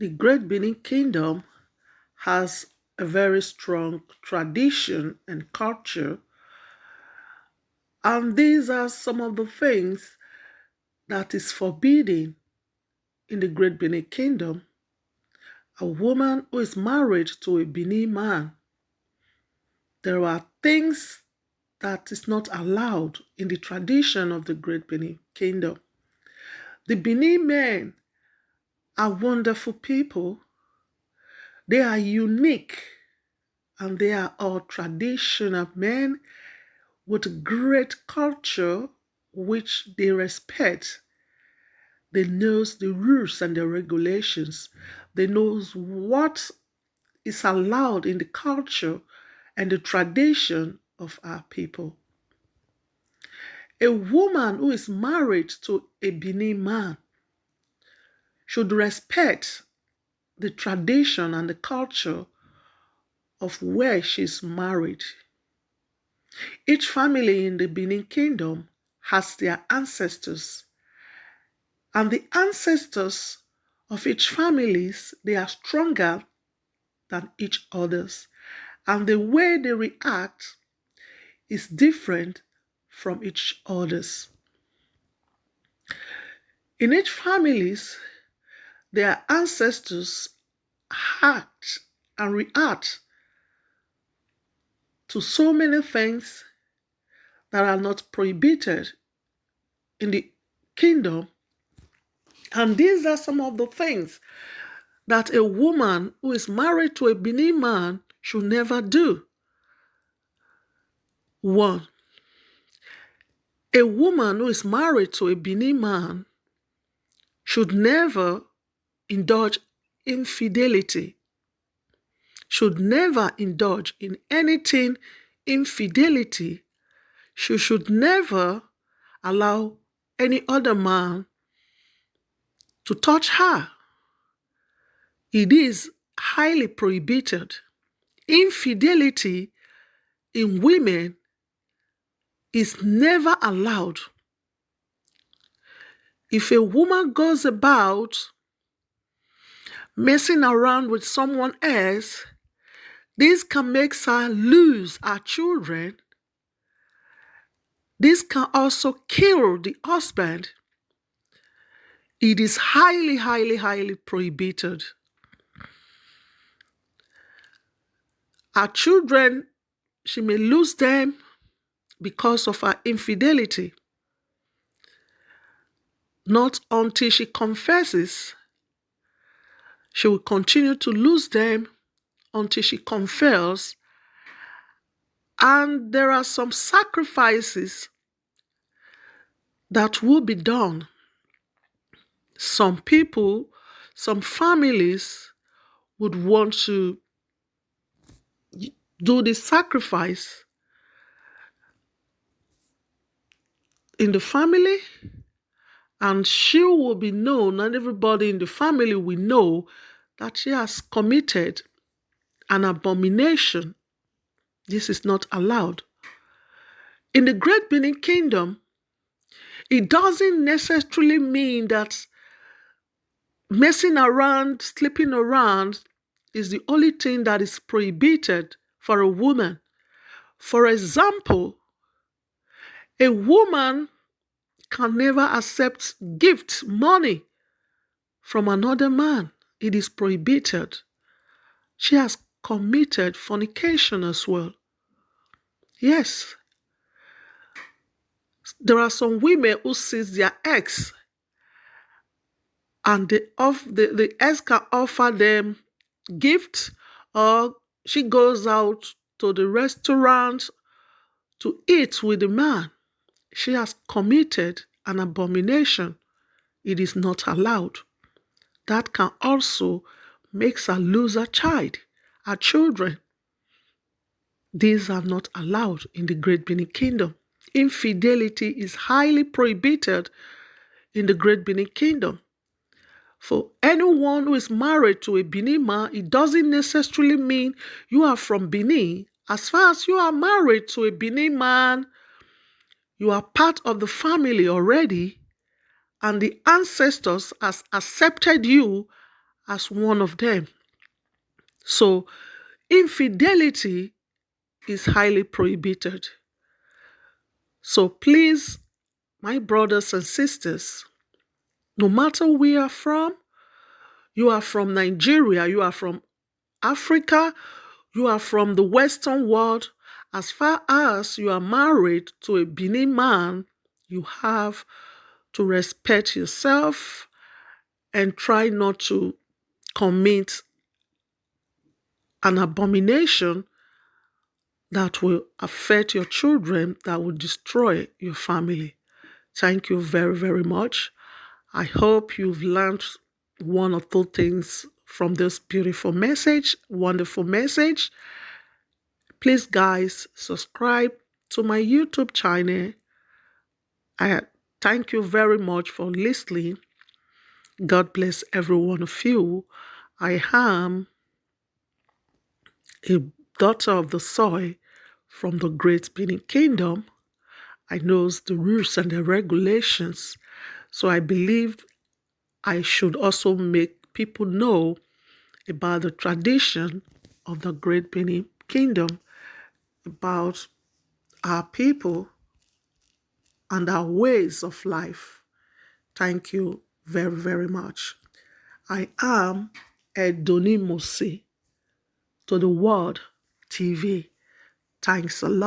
The Great Benin Kingdom has a very strong tradition and culture, and these are some of the things that is forbidden in the Great Benin Kingdom. A woman who is married to a Benin man, there are things that is not allowed in the tradition of the Great Benin Kingdom. The Benin men are wonderful people. They are unique, and they are all traditional men with great culture which they respect. They know the rules and the regulations. They know what is allowed in the culture and the tradition of our people. A woman who is married to a Benin man should respect the tradition and the culture of where she's married. Each family in the Benin Kingdom has their ancestors, and the ancestors of each families, they are stronger than each others, and the way they react is different from each others. In each families, their ancestors act and react to so many things that are not prohibited in the kingdom. And these are some of the things that a woman who is married to a Benin man should never do. 1. A woman who is married to a Benin man should never indulge infidelity, should never indulge in anything infidelity. She should never allow any other man to touch her. It is highly prohibited. Infidelity in women is never allowed. If a woman goes about messing around with someone else, this can make her lose her children. This can also kill the husband. It is highly, highly, highly prohibited. Her children, she may lose them because of her infidelity. Not until she confesses. She will continue to lose them until she confesses. And there are some sacrifices that will be done. Some people, some families would want to do the sacrifice in the family, and she will be known, and everybody in the family will know that she has committed an abomination. This is not allowed. In the Great Benin Kingdom, it doesn't necessarily mean that messing around, sleeping around is the only thing that is prohibited for a woman. For example, a woman can never accept gift, money from another man. It is prohibited. She has committed fornication as well. Yes. There are some women who sees their ex, and the ex can offer them gifts, or she goes out to the restaurant to eat with the man. She has committed an abomination. It is not allowed. That can also make her lose her child, her children. These are not allowed in the Great Benin Kingdom. Infidelity is highly prohibited in the Great Benin Kingdom. For anyone who is married to a Benin man, it doesn't necessarily mean you are from Benin. As far as you are married to a Benin man, you are part of the family already, and the ancestors has accepted you as one of them. So, infidelity is highly prohibited. So, please, my brothers and sisters, no matter where you are from Nigeria, you are from Africa, you are from the Western world, as far as you are married to a Benin man, you have to respect yourself and try not to commit an abomination that will affect your children, that will destroy your family. Thank you very, very much. I hope you've learned one or two things from this beautiful message, wonderful message. Please, guys, subscribe to my YouTube channel. I thank you very much for listening. God bless every one of you. I am a daughter of the soil from the great Benin Kingdom. I know the rules and the regulations, so I believe I should also make people know about the tradition of the great Benin Kingdom, about our people and our ways of life. Thank you very, very much. I am Edoni Mose to the World TV. Thanks a lot.